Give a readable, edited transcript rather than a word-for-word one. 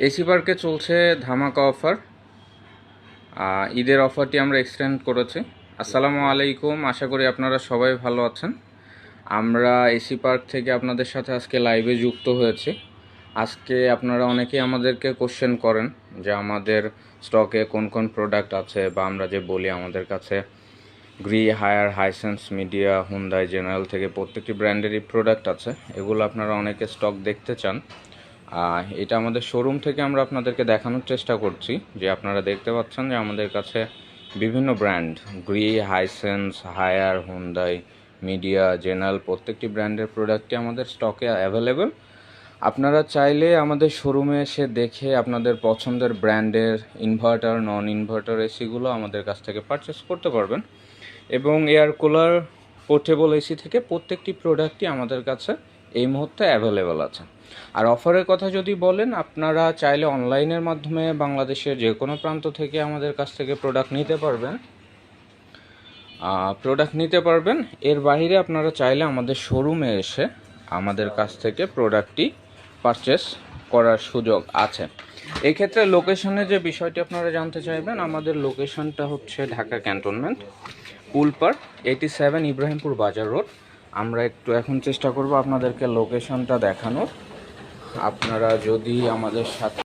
AC পার্কে চলছে ধামাকা অফার। ঈদের অফারটি আমরা এক্সটেন্ড করেছি। আসসালামু আলাইকুম, আশা করি আপনারা সবাই ভালো আছেন। আমরা এসি পার্ক থেকে আপনাদের সাথে আজকে লাইভে যুক্ত হয়েছি। আজকে আপনারা অনেকেই আমাদেরকে কোশ্চেন করেন যে আমাদের স্টকে কোন কোন প্রোডাক্ট আছে, বা আমরা যে বলি আমাদের কাছে Gree, Haier, Hisense, Midea, Hyundai, General থেকে প্রত্যেকটি ব্র্যান্ডেরই প্রোডাক্ট আছে। এগুলো আপনারা অনেকে স্টক দেখতে চান। এটা আমাদের শোরুম থেকে আমরা আপনাদেরকে দেখানোর চেষ্টা করছি যে আপনারা দেখতে পাচ্ছেন যে আমাদের কাছে বিভিন্ন brand Gree, Hisense, Haier, Hyundai, Midea, General প্রত্যেকটি ব্র্যান্ডের প্রোডাক্টই আমাদের স্টকে অ্যাভেলেবেল। আপনারা চাইলে আমাদের শোরুমে এসে দেখে আপনাদের পছন্দের ব্র্যান্ডের ইনভার্টার, নন ইনভার্টার এসিগুলো আমাদের কাছ থেকে পারচেস করতে পারবেন। এবং এয়ার কুলার, পোর্টেবল এসি থেকে প্রত্যেকটি প্রোডাক্টই আমাদের কাছে এই মুহূর্তে অ্যাভেলেবেল আছে। আর অফারের কথা যদি বলেন, আপনারা চাইলে অনলাইনের মাধ্যমে বাংলাদেশের যে কোনো প্রান্ত থেকে আমাদের কাছ থেকে প্রোডাক্ট নিতে পারবেন। এর বাইরে আপনারা চাইলে আমাদের শোরুমে এসে আমাদের কাছ থেকে প্রোডাক্টটি পারচেস করার সুযোগ আছে। এই ক্ষেত্রে লোকেশনের যে বিষয়টি আপনারা জানতে চাইবেন, আমাদের লোকেশনটা হচ্ছে ঢাকা ক্যান্টনমেন্ট, পুল পার্ক 87 ইব্রাহিমপুর বাজার রোড। আমরা একটু এখন চেষ্টা করব আপনাদেরকে লোকেশনটা দেখানোর। আপনারা যদি আমাদের সাথে